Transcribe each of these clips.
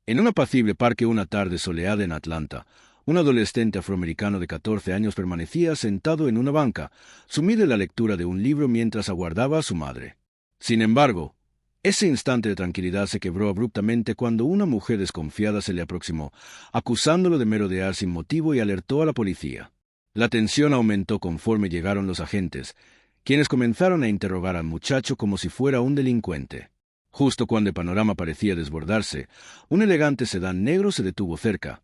En un apacible parque una tarde soleada en Atlanta, un adolescente afroamericano de 14 años permanecía sentado en una banca, sumido en la lectura de un libro mientras aguardaba a su madre. Sin embargo, ese instante de tranquilidad se quebró abruptamente cuando una mujer desconfiada se le aproximó, acusándolo de merodear sin motivo y alertó a la policía. La tensión aumentó conforme llegaron los agentes, quienes comenzaron a interrogar al muchacho como si fuera un delincuente. Justo cuando el panorama parecía desbordarse, un elegante sedán negro se detuvo cerca,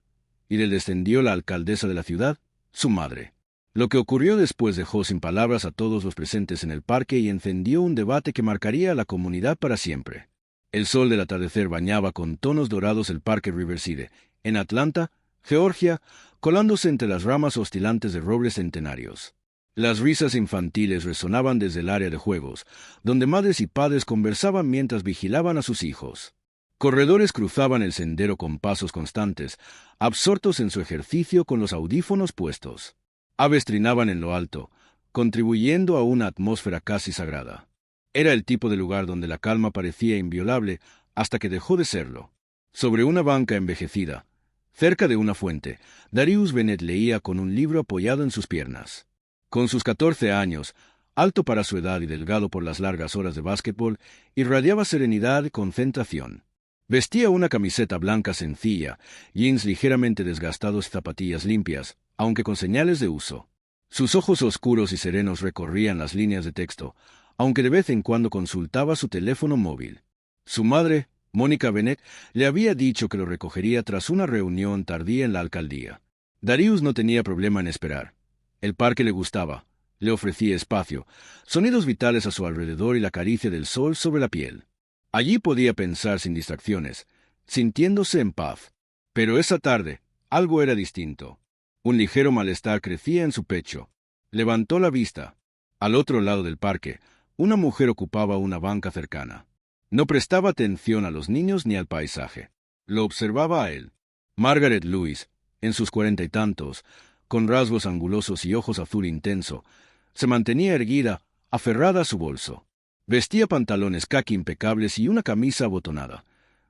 y le descendió la alcaldesa de la ciudad, su madre. Lo que ocurrió después dejó sin palabras a todos los presentes en el parque y encendió un debate que marcaría a la comunidad para siempre. El sol del atardecer bañaba con tonos dorados el parque Riverside, en Atlanta, Georgia, colándose entre las ramas oscilantes de robles centenarios. Las risas infantiles resonaban desde el área de juegos, donde madres y padres conversaban mientras vigilaban a sus hijos. Corredores cruzaban el sendero con pasos constantes, absortos en su ejercicio con los audífonos puestos. Aves trinaban en lo alto, contribuyendo a una atmósfera casi sagrada. Era el tipo de lugar donde la calma parecía inviolable hasta que dejó de serlo. Sobre una banca envejecida, cerca de una fuente, Darius Bennett leía con un libro apoyado en sus piernas. Con sus 14 años, alto para su edad y delgado por las largas horas de básquetbol, irradiaba serenidad y concentración. Vestía una camiseta blanca sencilla, jeans ligeramente desgastados y zapatillas limpias, aunque con señales de uso. Sus ojos oscuros y serenos recorrían las líneas de texto, aunque de vez en cuando consultaba su teléfono móvil. Su madre, Mónica Bennett, le había dicho que lo recogería tras una reunión tardía en la alcaldía. Darius no tenía problema en esperar. El parque le gustaba, le ofrecía espacio, sonidos vitales a su alrededor y la caricia del sol sobre la piel. Allí podía pensar sin distracciones, sintiéndose en paz. Pero esa tarde, algo era distinto. Un ligero malestar crecía en su pecho. Levantó la vista. Al otro lado del parque, una mujer ocupaba una banca cercana. No prestaba atención a los niños ni al paisaje. Lo observaba a él. Margaret Lewis, en sus 40 y tantos, con rasgos angulosos y ojos azul intenso, se mantenía erguida, aferrada a su bolso. Vestía pantalones caqui impecables y una camisa abotonada,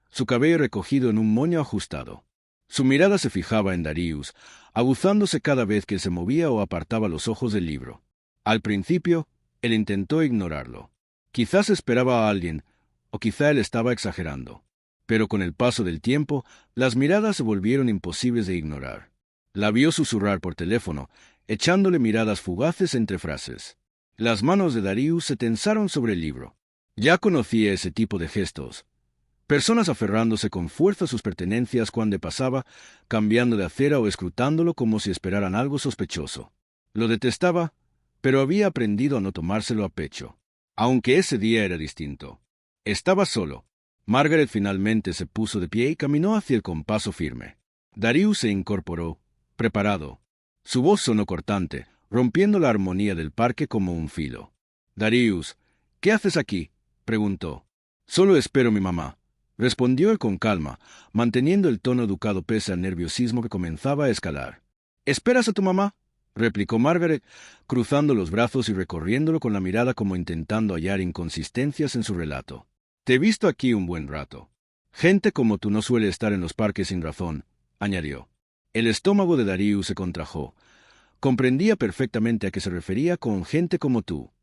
su cabello recogido en un moño ajustado. Su mirada se fijaba en Darius, aguzándose cada vez que se movía o apartaba los ojos del libro. Al principio, él intentó ignorarlo. Quizás esperaba a alguien, o quizá él estaba exagerando. Pero con el paso del tiempo, las miradas se volvieron imposibles de ignorar. La vio susurrar por teléfono, echándole miradas fugaces entre frases. Las manos de Darius se tensaron sobre el libro. Ya conocía ese tipo de gestos. Personas aferrándose con fuerza a sus pertenencias cuando pasaba, cambiando de acera o escrutándolo como si esperaran algo sospechoso. Lo detestaba, pero había aprendido a no tomárselo a pecho. Aunque ese día era distinto. Estaba solo. Margaret finalmente se puso de pie y caminó hacia el compaso firme. Darius se incorporó, preparado. Su voz sonó cortante, rompiendo la armonía del parque como un filo. «Darius, ¿qué haces aquí?», preguntó. «Solo espero a mi mamá», respondió él con calma, manteniendo el tono educado pese al nerviosismo que comenzaba a escalar. «¿Esperas a tu mamá?», replicó Margaret, cruzando los brazos y recorriéndolo con la mirada como intentando hallar inconsistencias en su relato. «Te he visto aquí un buen rato. Gente como tú no suele estar en los parques sin razón», añadió. El estómago de Darius se contrajo. Comprendía perfectamente a qué se refería con gente como tú.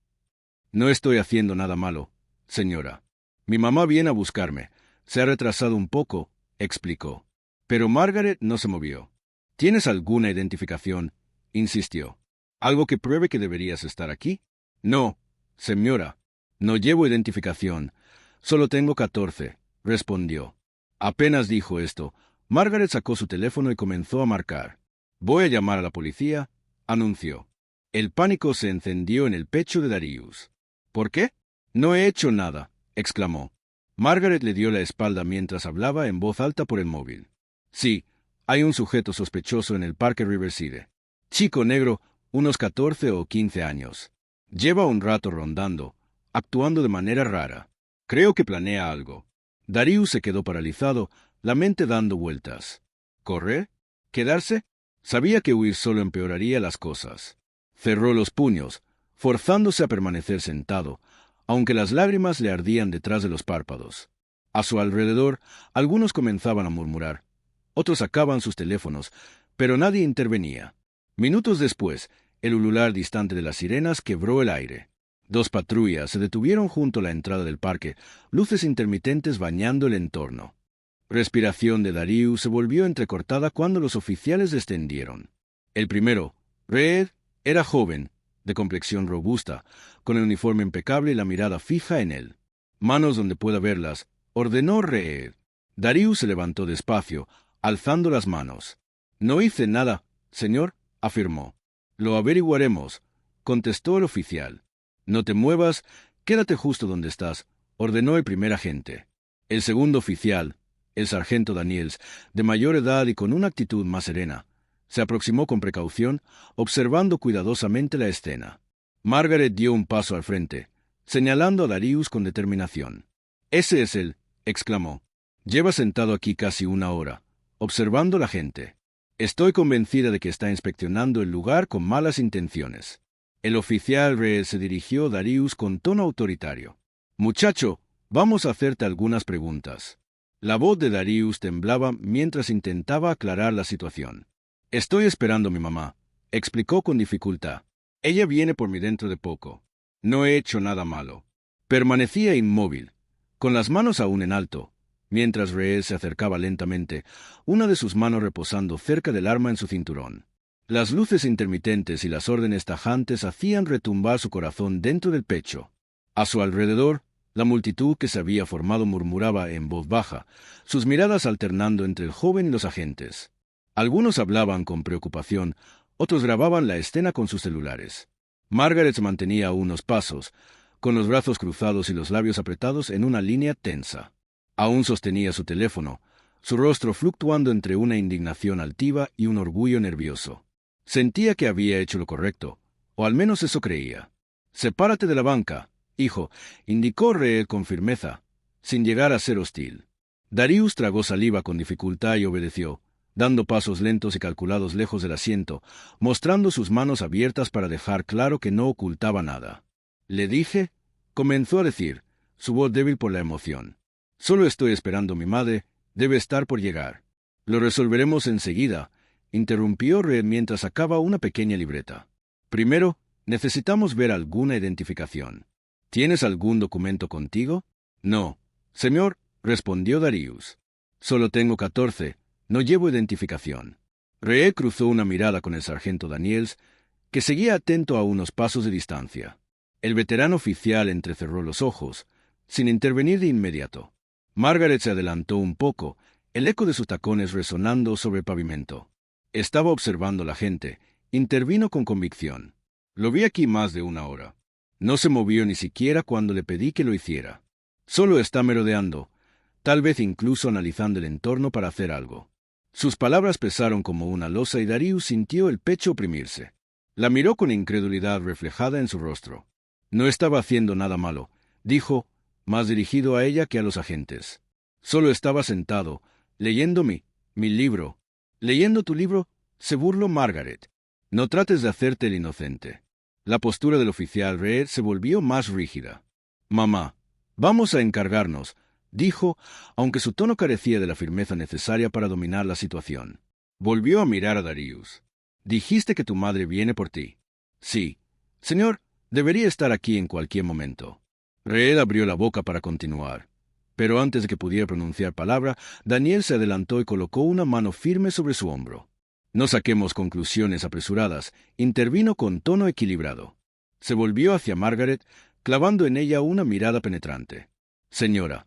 «No estoy haciendo nada malo, señora. Mi mamá viene a buscarme. Se ha retrasado un poco», explicó. Pero Margaret no se movió. «¿Tienes alguna identificación?», insistió. «¿Algo que pruebe que deberías estar aquí?». «No, señora. No llevo identificación. Solo tengo 14», respondió. Apenas dijo esto, Margaret sacó su teléfono y comenzó a marcar. «Voy a llamar a la policía», anunció. El pánico se encendió en el pecho de Darius. «¿Por qué?». «No he hecho nada», exclamó. Margaret le dio la espalda mientras hablaba en voz alta por el móvil. «Sí, hay un sujeto sospechoso en el parque Riverside. Chico negro, unos 14 o 15 años. Lleva un rato rondando, actuando de manera rara. Creo que planea algo». Darius se quedó paralizado, la mente dando vueltas. ¿Correr? ¿Quedarse? Sabía que huir solo empeoraría las cosas. Cerró los puños, forzándose a permanecer sentado, aunque las lágrimas le ardían detrás de los párpados. A su alrededor, algunos comenzaban a murmurar. Otros sacaban sus teléfonos, pero nadie intervenía. Minutos después, el ulular distante de las sirenas quebró el aire. 2 patrullas se detuvieron junto a la entrada del parque, luces intermitentes bañando el entorno. Respiración de Darius se volvió entrecortada cuando los oficiales descendieron. El primero, Reed, era joven, de complexión robusta, con el uniforme impecable y la mirada fija en él. Manos donde pueda verlas, ordenó Reed. Darius se levantó despacio, alzando las manos. No hice nada, señor, afirmó. Lo averiguaremos, contestó el oficial. No te muevas, quédate justo donde estás, ordenó el primer agente. El segundo oficial, el sargento Daniels, de mayor edad y con una actitud más serena, se aproximó con precaución, observando cuidadosamente la escena. Margaret dio un paso al frente, señalando a Darius con determinación. «Ese es él», exclamó. «Lleva sentado aquí casi 1 hora, observando la gente. Estoy convencida de que está inspeccionando el lugar con malas intenciones». El oficial Reed se dirigió a Darius con tono autoritario. «Muchacho, vamos a hacerte algunas preguntas». La voz de Darius temblaba mientras intentaba aclarar la situación. «Estoy esperando a mi mamá», explicó con dificultad. «Ella viene por mí dentro de poco. No he hecho nada malo». Permanecía inmóvil, con las manos aún en alto, mientras Reed se acercaba lentamente, una de sus manos reposando cerca del arma en su cinturón. Las luces intermitentes y las órdenes tajantes hacían retumbar su corazón dentro del pecho. A su alrededor, la multitud que se había formado murmuraba en voz baja, sus miradas alternando entre el joven y los agentes. Algunos hablaban con preocupación, otros grababan la escena con sus celulares. Margaret se mantenía a unos pasos, con los brazos cruzados y los labios apretados en una línea tensa. Aún sostenía su teléfono, su rostro fluctuando entre una indignación altiva y un orgullo nervioso. Sentía que había hecho lo correcto, o al menos eso creía. «Sepárate de la banca, hijo», indicó Reed con firmeza, sin llegar a ser hostil. Darius tragó saliva con dificultad y obedeció, dando pasos lentos y calculados lejos del asiento, mostrando sus manos abiertas para dejar claro que no ocultaba nada. «Le dije», comenzó a decir, su voz débil por la emoción. «Solo estoy esperando a mi madre, debe estar por llegar». «Lo resolveremos enseguida», interrumpió Reed mientras sacaba una pequeña libreta. «Primero, necesitamos ver alguna identificación. ¿Tienes algún documento contigo?» «No, señor», respondió Darius. «Solo tengo 14. No llevo identificación». Reed cruzó una mirada con el sargento Daniels, que seguía atento a unos pasos de distancia. El veterano oficial entrecerró los ojos, sin intervenir de inmediato. Margaret se adelantó un poco, el eco de sus tacones resonando sobre el pavimento. Estaba observando a la gente, intervino con convicción. «Lo vi aquí más de 1 hora. No se movió ni siquiera cuando le pedí que lo hiciera. Solo está merodeando, tal vez incluso analizando el entorno para hacer algo». Sus palabras pesaron como una losa y Darius sintió el pecho oprimirse. La miró con incredulidad reflejada en su rostro. «No estaba haciendo nada malo», dijo, más dirigido a ella que a los agentes. «Solo estaba sentado, leyendo mi libro». «¿Leyendo tu libro?», se burló Margaret. «No trates de hacerte el inocente». La postura del oficial Reed se volvió más rígida. «Mamá, vamos a encargarnos», dijo, aunque su tono carecía de la firmeza necesaria para dominar la situación. Volvió a mirar a Darius. «Dijiste que tu madre viene por ti». «Sí. Señor, debería estar aquí en cualquier momento». Reed abrió la boca para continuar, pero antes de que pudiera pronunciar palabra, Daniel se adelantó y colocó una mano firme sobre su hombro. «No saquemos conclusiones apresuradas», intervino con tono equilibrado. Se volvió hacia Margaret, clavando en ella una mirada penetrante. «Señora,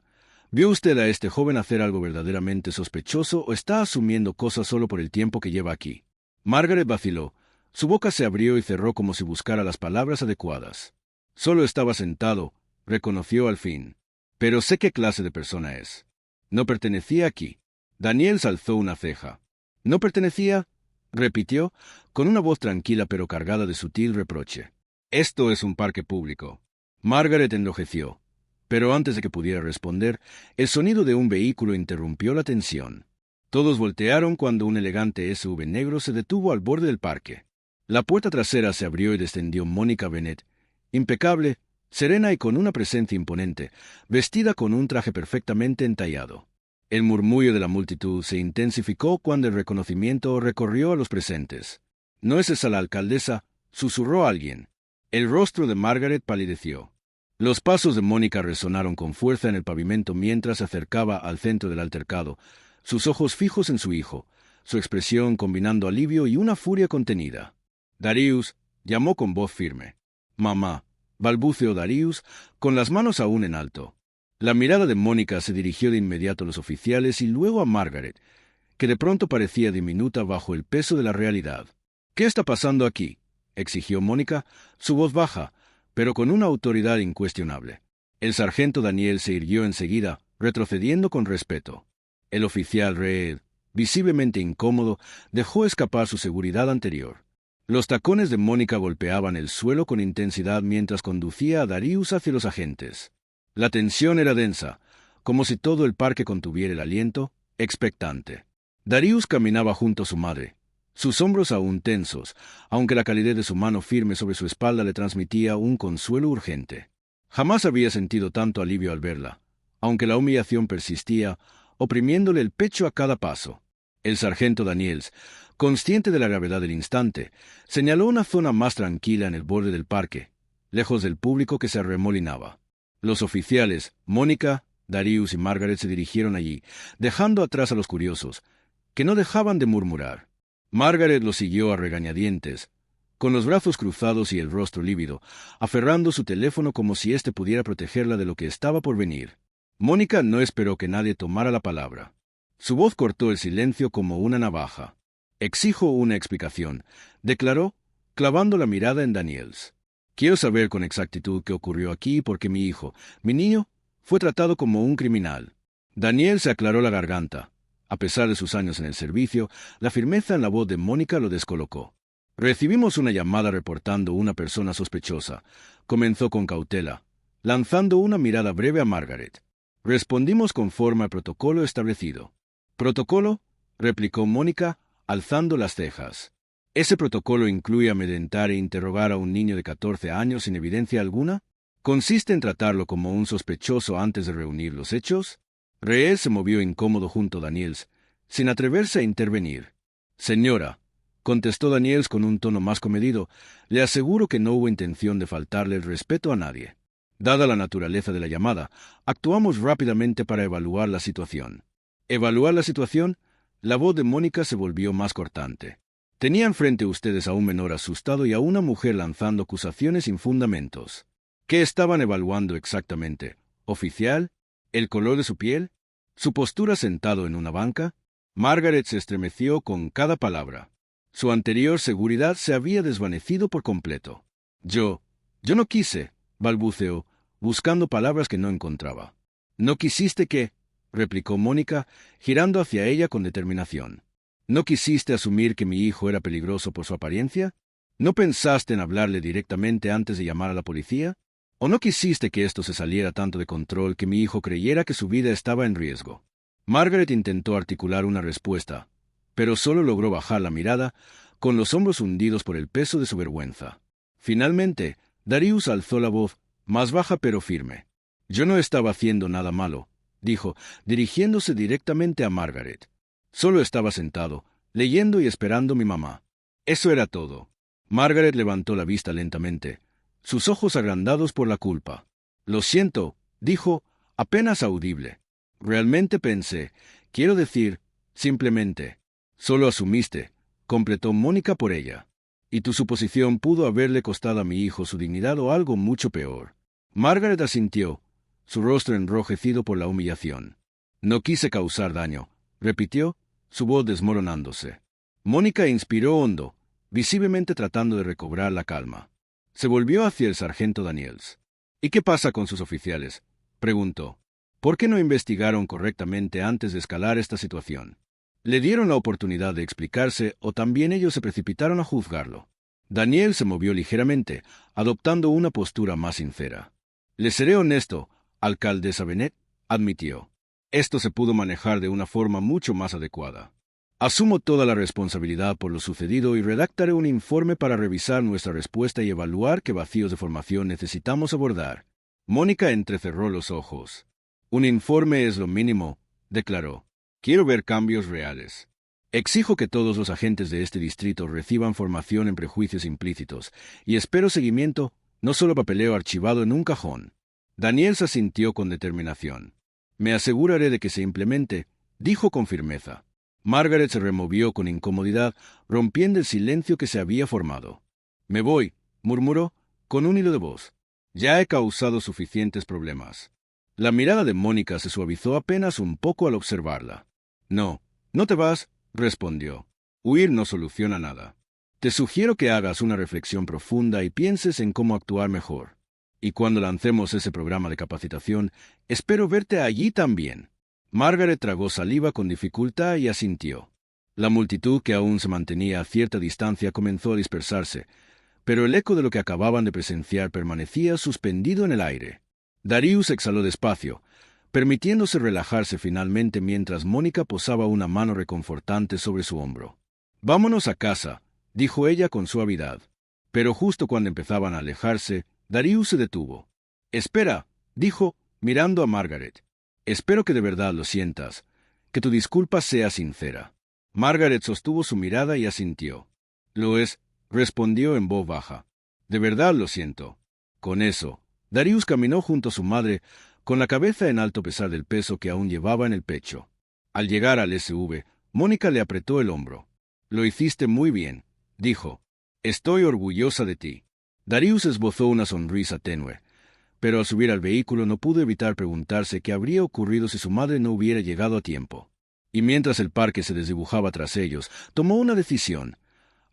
¿vio usted a este joven hacer algo verdaderamente sospechoso o está asumiendo cosas solo por el tiempo que lleva aquí?» Margaret vaciló. Su boca se abrió y cerró como si buscara las palabras adecuadas. «Solo estaba sentado», reconoció al fin. «Pero sé qué clase de persona es. No pertenecía aquí». Daniel alzó una ceja. «¿No pertenecía?», repitió, con una voz tranquila pero cargada de sutil reproche. «Esto es un parque público». Margaret enlojeció, pero antes de que pudiera responder, el sonido de un vehículo interrumpió la tensión. Todos voltearon cuando un elegante SUV negro se detuvo al borde del parque. La puerta trasera se abrió y descendió Mónica Bennett, impecable, serena y con una presencia imponente, vestida con un traje perfectamente entallado. El murmullo de la multitud se intensificó cuando el reconocimiento recorrió a los presentes. «¿No es esa la alcaldesa?», susurró alguien. El rostro de Margaret palideció. Los pasos de Mónica resonaron con fuerza en el pavimento mientras se acercaba al centro del altercado, sus ojos fijos en su hijo, su expresión combinando alivio y una furia contenida. «Darius», llamó con voz firme. «Mamá», balbuceó Darius, con las manos aún en alto. La mirada de Mónica se dirigió de inmediato a los oficiales y luego a Margaret, que de pronto parecía diminuta bajo el peso de la realidad. «¿Qué está pasando aquí?», exigió Mónica, su voz baja, pero con una autoridad incuestionable. El sargento Daniel se irguió enseguida, retrocediendo con respeto. El oficial Reed, visiblemente incómodo, dejó escapar su seguridad anterior. Los tacones de Mónica golpeaban el suelo con intensidad mientras conducía a Darius hacia los agentes. La tensión era densa, como si todo el parque contuviera el aliento, expectante. Darius caminaba junto a su madre, sus hombros aún tensos, aunque la calidez de su mano firme sobre su espalda le transmitía un consuelo urgente. Jamás había sentido tanto alivio al verla, aunque la humillación persistía, oprimiéndole el pecho a cada paso. El sargento Daniels, consciente de la gravedad del instante, señaló una zona más tranquila en el borde del parque, lejos del público que se arremolinaba. Los oficiales, Mónica, Darius y Margaret se dirigieron allí, dejando atrás a los curiosos, que no dejaban de murmurar. Margaret lo siguió a regañadientes, con los brazos cruzados y el rostro lívido, aferrando su teléfono como si éste pudiera protegerla de lo que estaba por venir. Mónica no esperó que nadie tomara la palabra. Su voz cortó el silencio como una navaja. «Exijo una explicación», declaró, clavando la mirada en Daniels. «Quiero saber con exactitud qué ocurrió aquí porque mi hijo, mi niño, fue tratado como un criminal». Daniel se aclaró la garganta. A pesar de sus años en el servicio, la firmeza en la voz de Mónica lo descolocó. «Recibimos una llamada reportando una persona sospechosa», comenzó con cautela, lanzando una mirada breve a Margaret. «Respondimos conforme al protocolo establecido». «¿Protocolo?», replicó Mónica, alzando las cejas. «¿Ese protocolo incluye amedrentar e interrogar a un niño de 14 años sin evidencia alguna? ¿Consiste en tratarlo como un sospechoso antes de reunir los hechos?». Reed se movió incómodo junto a Daniels, sin atreverse a intervenir. «Señora», contestó Daniels con un tono más comedido, «le aseguro que no hubo intención de faltarle el respeto a nadie. Dada la naturaleza de la llamada, actuamos rápidamente para evaluar la situación». «¿Evaluar la situación?». La voz de Mónica se volvió más cortante. «Tenían frente a ustedes a un menor asustado y a una mujer lanzando acusaciones sin fundamentos. ¿Qué estaban evaluando exactamente? ¿Oficial? ¿El color de su piel? ¿Su postura sentado en una banca?». Margaret se estremeció con cada palabra. Su anterior seguridad se había desvanecido por completo. Yo no quise», balbuceó, buscando palabras que no encontraba. «¿No quisiste qué?», replicó Mónica, girando hacia ella con determinación. «¿No quisiste asumir que mi hijo era peligroso por su apariencia? ¿No pensaste en hablarle directamente antes de llamar a la policía? ¿O no quisiste que esto se saliera tanto de control que mi hijo creyera que su vida estaba en riesgo?». Margaret intentó articular una respuesta, pero solo logró bajar la mirada, con los hombros hundidos por el peso de su vergüenza. Finalmente, Darius alzó la voz, más baja pero firme. «Yo no estaba haciendo nada malo», dijo, dirigiéndose directamente a Margaret. «Solo estaba sentado, leyendo y esperando a mi mamá. Eso era todo». Margaret levantó la vista lentamente, sus ojos agrandados por la culpa. «Lo siento», dijo, apenas audible. «Realmente pensé, quiero decir, simplemente». «Solo asumiste», completó Mónica por ella. «Y tu suposición pudo haberle costado a mi hijo su dignidad o algo mucho peor». Margaret asintió, su rostro enrojecido por la humillación. «No quise causar daño», repitió, su voz desmoronándose. Mónica inspiró hondo, visiblemente tratando de recobrar la calma. Se volvió hacia el sargento Daniels. «¿Y qué pasa con sus oficiales?», preguntó. «¿Por qué no investigaron correctamente antes de escalar esta situación? ¿Le dieron la oportunidad de explicarse o también ellos se precipitaron a juzgarlo?». Daniel se movió ligeramente, adoptando una postura más sincera. «Le seré honesto, alcaldesa Bennett», admitió. «Esto se pudo manejar de una forma mucho más adecuada». Asumo toda la responsabilidad por lo sucedido y redactaré un informe para revisar nuestra respuesta y evaluar qué vacíos de formación necesitamos abordar. Mónica entrecerró los ojos. Un informe es lo mínimo, declaró. Quiero ver cambios reales. Exijo que todos los agentes de este distrito reciban formación en prejuicios implícitos, y espero seguimiento, no solo papeleo archivado en un cajón. Daniel se asintió con determinación. Me aseguraré de que se implemente, dijo con firmeza. Margaret se removió con incomodidad, rompiendo el silencio que se había formado. Me voy, murmuró, con un hilo de voz. Ya he causado suficientes problemas. La mirada de Mónica se suavizó apenas un poco al observarla. No, no te vas, respondió. Huir no soluciona nada. Te sugiero que hagas una reflexión profunda y pienses en cómo actuar mejor. Y cuando lancemos ese programa de capacitación, espero verte allí también. Margaret tragó saliva con dificultad y asintió. La multitud, que aún se mantenía a cierta distancia, comenzó a dispersarse, pero el eco de lo que acababan de presenciar permanecía suspendido en el aire. Darius exhaló despacio, permitiéndose relajarse finalmente mientras Mónica posaba una mano reconfortante sobre su hombro. «Vámonos a casa», dijo ella con suavidad. Pero justo cuando empezaban a alejarse, Darius se detuvo. «Espera», dijo, mirando a Margaret. «Espero que de verdad lo sientas, que tu disculpa sea sincera». Margaret sostuvo su mirada y asintió. «Lo es», respondió en voz baja. «De verdad lo siento». Con eso, Darius caminó junto a su madre, con la cabeza en alto a pesar del peso que aún llevaba en el pecho. Al llegar al SV, Mónica le apretó el hombro. «Lo hiciste muy bien», dijo. «Estoy orgullosa de ti». Darius esbozó una sonrisa tenue, pero al subir al vehículo no pudo evitar preguntarse qué habría ocurrido si su madre no hubiera llegado a tiempo. Y mientras el parque se desdibujaba tras ellos, tomó una decisión: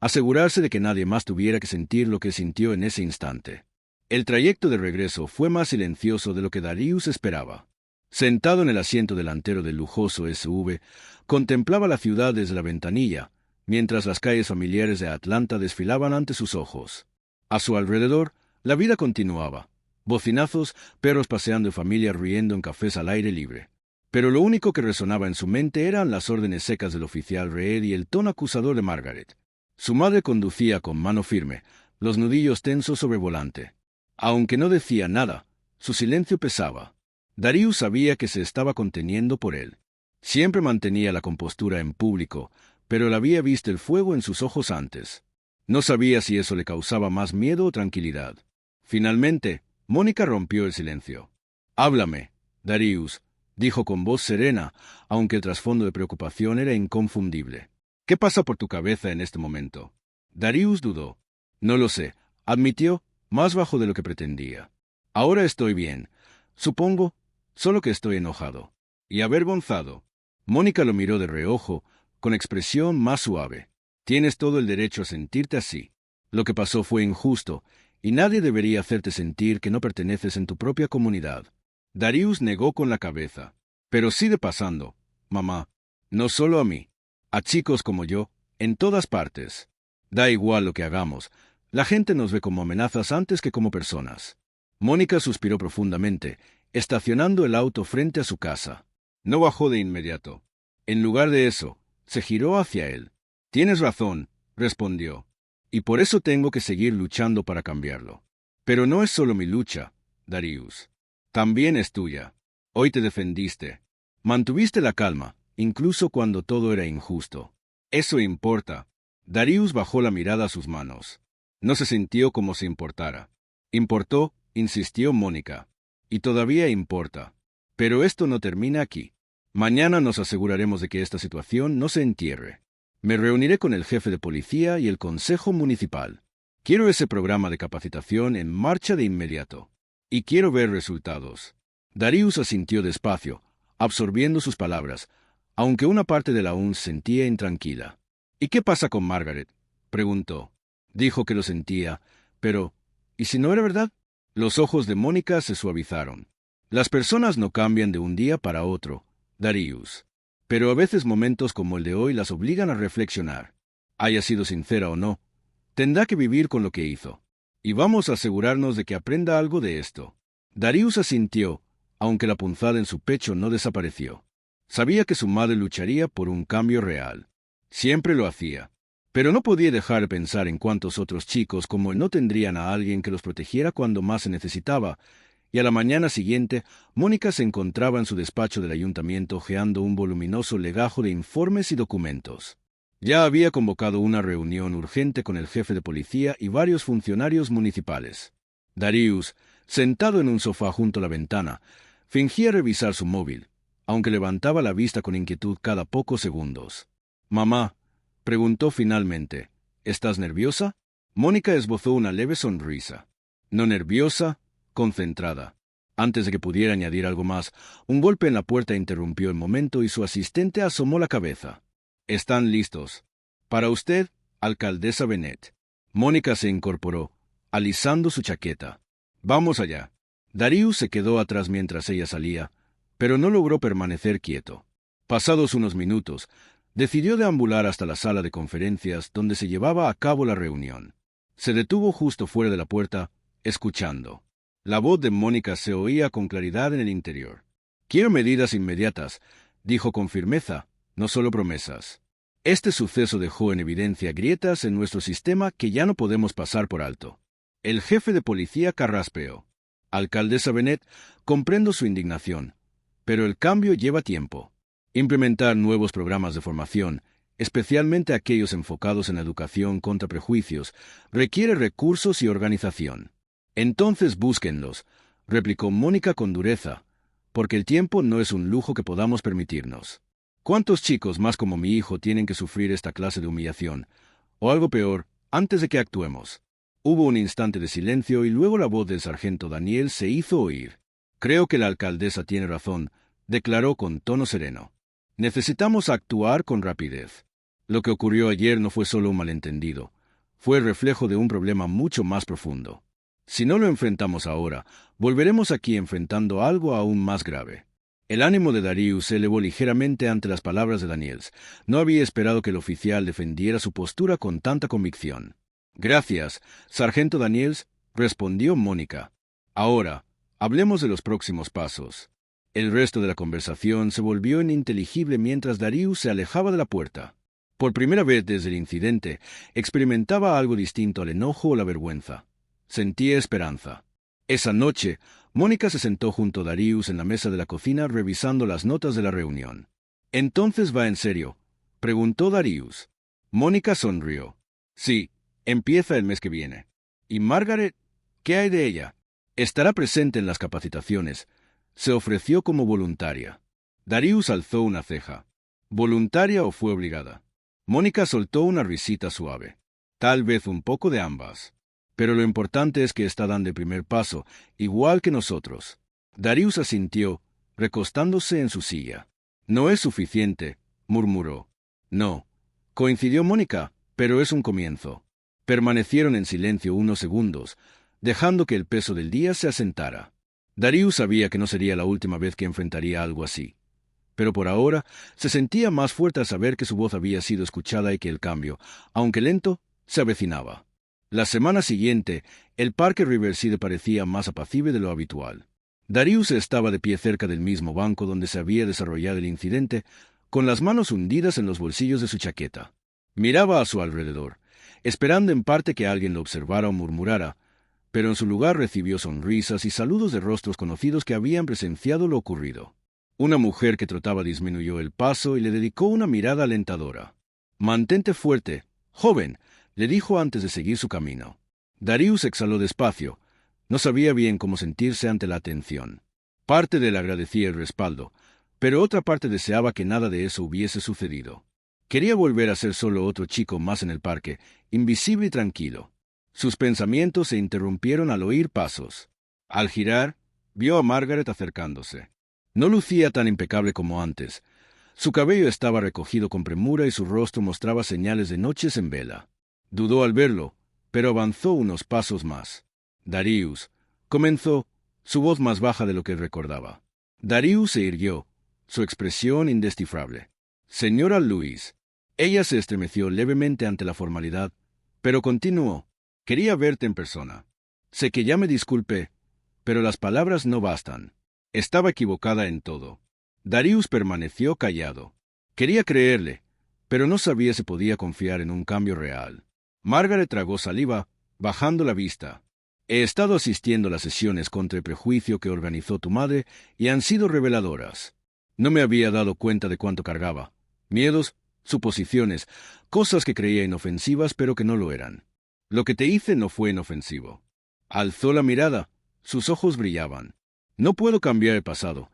asegurarse de que nadie más tuviera que sentir lo que sintió en ese instante. El trayecto de regreso fue más silencioso de lo que Darius esperaba. Sentado en el asiento delantero del lujoso SUV, contemplaba la ciudad desde la ventanilla, mientras las calles familiares de Atlanta desfilaban ante sus ojos. A su alrededor, la vida continuaba. Bocinazos, perros paseando y familias riendo en cafés al aire libre. Pero lo único que resonaba en su mente eran las órdenes secas del oficial Reed y el tono acusador de Margaret. Su madre conducía con mano firme, los nudillos tensos sobre el volante. Aunque no decía nada, su silencio pesaba. Darius sabía que se estaba conteniendo por él. Siempre mantenía la compostura en público, pero él había visto el fuego en sus ojos antes. No sabía si eso le causaba más miedo o tranquilidad. Finalmente, Mónica rompió el silencio. «Háblame, Darius», dijo con voz serena, aunque el trasfondo de preocupación era inconfundible. «¿Qué pasa por tu cabeza en este momento?» Darius dudó. «No lo sé», admitió, más bajo de lo que pretendía. «Ahora estoy bien. Supongo, solo que estoy enojado. Y avergonzado». Mónica lo miró de reojo, con expresión más suave. «Tienes todo el derecho a sentirte así. Lo que pasó fue injusto, y nadie debería hacerte sentir que no perteneces en tu propia comunidad». Darius negó con la cabeza. «Pero sigue pasando, mamá. No solo a mí. A chicos como yo, en todas partes. Da igual lo que hagamos. La gente nos ve como amenazas antes que como personas». Mónica suspiró profundamente, estacionando el auto frente a su casa. No bajó de inmediato. En lugar de eso, se giró hacia él. «Tienes razón», respondió. «Y por eso tengo que seguir luchando para cambiarlo. Pero no es solo mi lucha, Darius. También es tuya. Hoy te defendiste. Mantuviste la calma, incluso cuando todo era injusto. Eso importa». Darius bajó la mirada a sus manos. No se sintió como si importara. «Importó», insistió Mónica. «Y todavía importa. Pero esto no termina aquí. Mañana nos aseguraremos de que esta situación no se entierre. Me reuniré con el jefe de policía y el consejo municipal. Quiero ese programa de capacitación en marcha de inmediato. Y quiero ver resultados». Darius asintió despacio, absorbiendo sus palabras, aunque una parte de él aún se sentía intranquila. «¿Y qué pasa con Margaret?», preguntó. Dijo que lo sentía, pero ¿y si no era verdad? Los ojos de Mónica se suavizaron. «Las personas no cambian de un día para otro, Darius. Pero a veces momentos como el de hoy las obligan a reflexionar. Haya sido sincera o no, tendrá que vivir con lo que hizo. Y vamos a asegurarnos de que aprenda algo de esto». Darius asintió, aunque la punzada en su pecho no desapareció. Sabía que su madre lucharía por un cambio real. Siempre lo hacía. Pero no podía dejar de pensar en cuántos otros chicos como él no tendrían a alguien que los protegiera cuando más se necesitaba, y a la mañana siguiente, Mónica se encontraba en su despacho del ayuntamiento hojeando un voluminoso legajo de informes y documentos. Ya había convocado una reunión urgente con el jefe de policía y varios funcionarios municipales. Darius, sentado en un sofá junto a la ventana, fingía revisar su móvil, aunque levantaba la vista con inquietud cada pocos segundos. «Mamá», preguntó finalmente, «¿estás nerviosa?» Mónica esbozó una leve sonrisa. No nerviosa, concentrada. Antes de que pudiera añadir algo más, un golpe en la puerta interrumpió el momento y su asistente asomó la cabeza. «Están listos. Para usted, alcaldesa Bennett». Mónica se incorporó, alisando su chaqueta. «Vamos allá». Darius se quedó atrás mientras ella salía, pero no logró permanecer quieto. Pasados unos minutos, decidió deambular hasta la sala de conferencias donde se llevaba a cabo la reunión. Se detuvo justo fuera de la puerta, escuchando. La voz de Mónica se oía con claridad en el interior. «Quiero medidas inmediatas», dijo con firmeza, no solo promesas. «Este suceso dejó en evidencia grietas en nuestro sistema que ya no podemos pasar por alto». El jefe de policía carraspeó. «Alcaldesa Bennett, comprendo su indignación, pero el cambio lleva tiempo. Implementar nuevos programas de formación, especialmente aquellos enfocados en la educación contra prejuicios, requiere recursos y organización». «Entonces búsquenlos», replicó Mónica con dureza, «porque el tiempo no es un lujo que podamos permitirnos. ¿Cuántos chicos más como mi hijo tienen que sufrir esta clase de humillación? O algo peor, antes de que actuemos». Hubo un instante de silencio y luego la voz del sargento Daniel se hizo oír. «Creo que la alcaldesa tiene razón», declaró con tono sereno. «Necesitamos actuar con rapidez. Lo que ocurrió ayer no fue solo un malentendido, fue el reflejo de un problema mucho más profundo. Si no lo enfrentamos ahora, volveremos aquí enfrentando algo aún más grave». El ánimo de Darius se elevó ligeramente ante las palabras de Daniels. No había esperado que el oficial defendiera su postura con tanta convicción. «Gracias, sargento Daniels», respondió Mónica. «Ahora, hablemos de los próximos pasos». El resto de la conversación se volvió ininteligible mientras Darius se alejaba de la puerta. Por primera vez desde el incidente, experimentaba algo distinto al enojo o la vergüenza. Sentía esperanza. Esa noche, Mónica se sentó junto a Darius en la mesa de la cocina revisando las notas de la reunión. «¿Entonces va en serio?», preguntó Darius. Mónica sonrió. «Sí, empieza el mes que viene». «¿Y Margaret? ¿Qué hay de ella?» «Estará presente en las capacitaciones. Se ofreció como voluntaria». Darius alzó una ceja. ¿Voluntaria o fue obligada? Mónica soltó una risita suave. «Tal vez un poco de ambas. Pero lo importante es que está dando el primer paso, igual que nosotros». Darius asintió, recostándose en su silla. «No es suficiente», murmuró. «No», coincidió Mónica, «pero es un comienzo». Permanecieron en silencio unos segundos, dejando que el peso del día se asentara. Darius sabía que no sería la última vez que enfrentaría algo así. Pero por ahora se sentía más fuerte al saber que su voz había sido escuchada y que el cambio, aunque lento, se avecinaba. La semana siguiente, el parque Riverside parecía más apacible de lo habitual. Darius estaba de pie cerca del mismo banco donde se había desarrollado el incidente, con las manos hundidas en los bolsillos de su chaqueta. Miraba a su alrededor, esperando en parte que alguien lo observara o murmurara, pero en su lugar recibió sonrisas y saludos de rostros conocidos que habían presenciado lo ocurrido. Una mujer que trotaba disminuyó el paso y le dedicó una mirada alentadora. «Mantente fuerte, joven», le dijo antes de seguir su camino. Darius exhaló despacio. No sabía bien cómo sentirse ante la atención. Parte de él agradecía el respaldo, pero otra parte deseaba que nada de eso hubiese sucedido. Quería volver a ser solo otro chico más en el parque, invisible y tranquilo. Sus pensamientos se interrumpieron al oír pasos. Al girar, vio a Margaret acercándose. No lucía tan impecable como antes. Su cabello estaba recogido con premura y su rostro mostraba señales de noches en vela. Dudó al verlo, pero avanzó unos pasos más. «Darius», comenzó, su voz más baja de lo que recordaba. Darius se irguió, su expresión indescifrable. «Señora Lewis». Ella se estremeció levemente ante la formalidad, pero continuó. «Quería verte en persona. Sé que ya me disculpé, pero las palabras no bastan. Estaba equivocada en todo». Darius permaneció callado. Quería creerle, pero no sabía si podía confiar en un cambio real. Margaret tragó saliva, bajando la vista. He estado asistiendo a las sesiones contra el prejuicio que organizó tu madre y han sido reveladoras. No me había dado cuenta de cuánto cargaba. Miedos, suposiciones, cosas que creía inofensivas pero que no lo eran. Lo que te hice no fue inofensivo. Alzó la mirada, sus ojos brillaban. No puedo cambiar el pasado,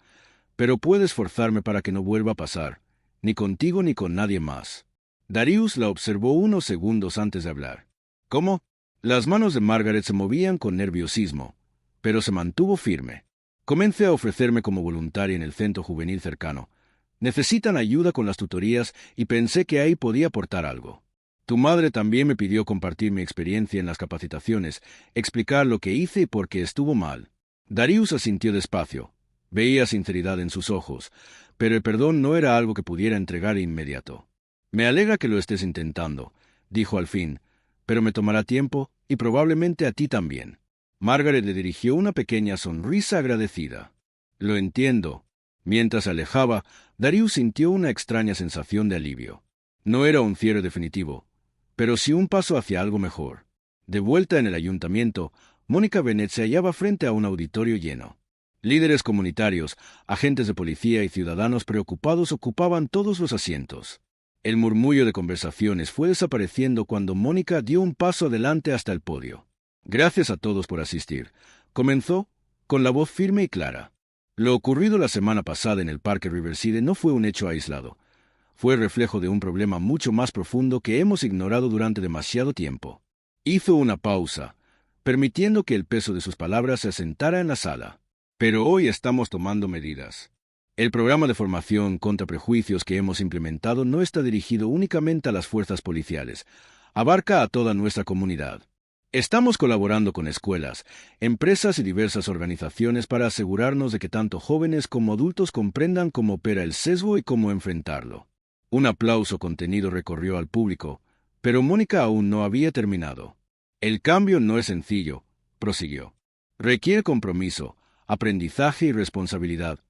pero puedo esforzarme para que no vuelva a pasar, ni contigo ni con nadie más. Darius la observó unos segundos antes de hablar. ¿Cómo? Las manos de Margaret se movían con nerviosismo, pero se mantuvo firme. Comencé a ofrecerme como voluntaria en el centro juvenil cercano. Necesitan ayuda con las tutorías y pensé que ahí podía aportar algo. Tu madre también me pidió compartir mi experiencia en las capacitaciones, explicar lo que hice y por qué estuvo mal. Darius asintió despacio. Veía sinceridad en sus ojos, pero el perdón no era algo que pudiera entregar de inmediato. Me alegra que lo estés intentando, dijo al fin, pero me tomará tiempo y probablemente a ti también. Margaret le dirigió una pequeña sonrisa agradecida. Lo entiendo. Mientras se alejaba, Darius sintió una extraña sensación de alivio. No era un cierre definitivo, pero sí un paso hacia algo mejor. De vuelta en el ayuntamiento, Mónica Bennett se hallaba frente a un auditorio lleno. Líderes comunitarios, agentes de policía y ciudadanos preocupados ocupaban todos los asientos. El murmullo de conversaciones fue desapareciendo cuando Mónica dio un paso adelante hasta el podio. Gracias a todos por asistir. Comenzó, con la voz firme y clara. Lo ocurrido la semana pasada en el Parque Riverside no fue un hecho aislado. Fue reflejo de un problema mucho más profundo que hemos ignorado durante demasiado tiempo. Hizo una pausa, permitiendo que el peso de sus palabras se asentara en la sala. Pero hoy estamos tomando medidas. El programa de formación contra prejuicios que hemos implementado no está dirigido únicamente a las fuerzas policiales, abarca a toda nuestra comunidad. Estamos colaborando con escuelas, empresas y diversas organizaciones para asegurarnos de que tanto jóvenes como adultos comprendan cómo opera el sesgo y cómo enfrentarlo. Un aplauso contenido recorrió al público, pero Mónica aún no había terminado. El cambio no es sencillo, prosiguió. Requiere compromiso, aprendizaje y responsabilidad.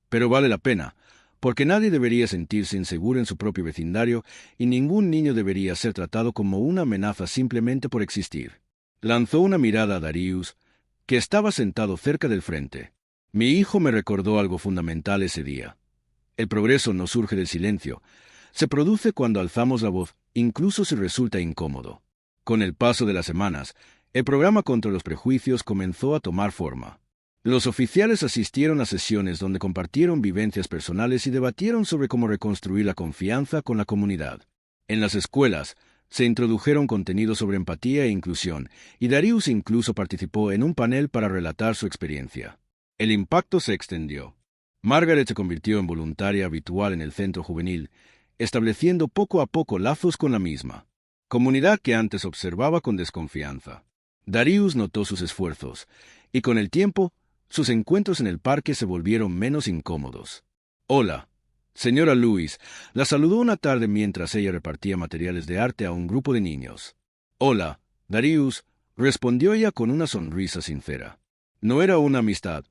Pero vale la pena, porque nadie debería sentirse inseguro en su propio vecindario y ningún niño debería ser tratado como una amenaza simplemente por existir. Lanzó una mirada a Darius, que estaba sentado cerca del frente. Mi hijo me recordó algo fundamental ese día. El progreso no surge del silencio, se produce cuando alzamos la voz, incluso si resulta incómodo. Con el paso de las semanas, el programa contra los prejuicios comenzó a tomar forma. Los oficiales asistieron a sesiones donde compartieron vivencias personales y debatieron sobre cómo reconstruir la confianza con la comunidad. En las escuelas, se introdujeron contenidos sobre empatía e inclusión, y Darius incluso participó en un panel para relatar su experiencia. El impacto se extendió. Margaret se convirtió en voluntaria habitual en el centro juvenil, estableciendo poco a poco lazos con la misma comunidad que antes observaba con desconfianza. Darius notó sus esfuerzos, y con el tiempo, sus encuentros en el parque se volvieron menos incómodos. «Hola, señora Lewis», la saludó una tarde mientras ella repartía materiales de arte a un grupo de niños. «Hola, Darius», respondió ella con una sonrisa sincera. No era una amistad,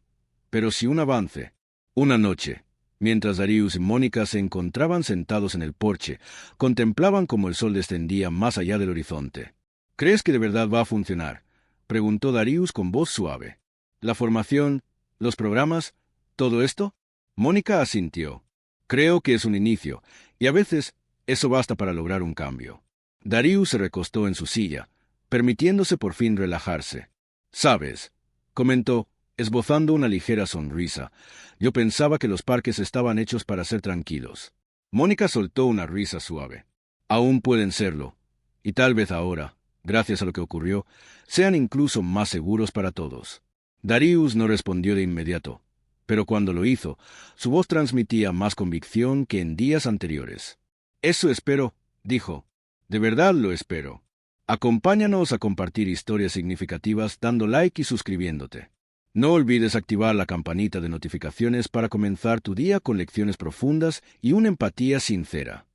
pero sí un avance. Una noche, mientras Darius y Mónica se encontraban sentados en el porche, contemplaban cómo el sol descendía más allá del horizonte. «¿Crees que de verdad va a funcionar?», preguntó Darius con voz suave. «¿La formación, los programas, todo esto?». Mónica asintió. «Creo que es un inicio, y a veces eso basta para lograr un cambio». Darius se recostó en su silla, permitiéndose por fin relajarse. «¿Sabes?», comentó, esbozando una ligera sonrisa. «Yo pensaba que los parques estaban hechos para ser tranquilos». Mónica soltó una risa suave. «Aún pueden serlo, y tal vez ahora, gracias a lo que ocurrió, sean incluso más seguros para todos». Darius no respondió de inmediato, pero cuando lo hizo, su voz transmitía más convicción que en días anteriores. «Eso espero», dijo. «De verdad lo espero. Acompáñanos a compartir historias significativas dando like y suscribiéndote. No olvides activar la campanita de notificaciones para comenzar tu día con lecciones profundas y una empatía sincera».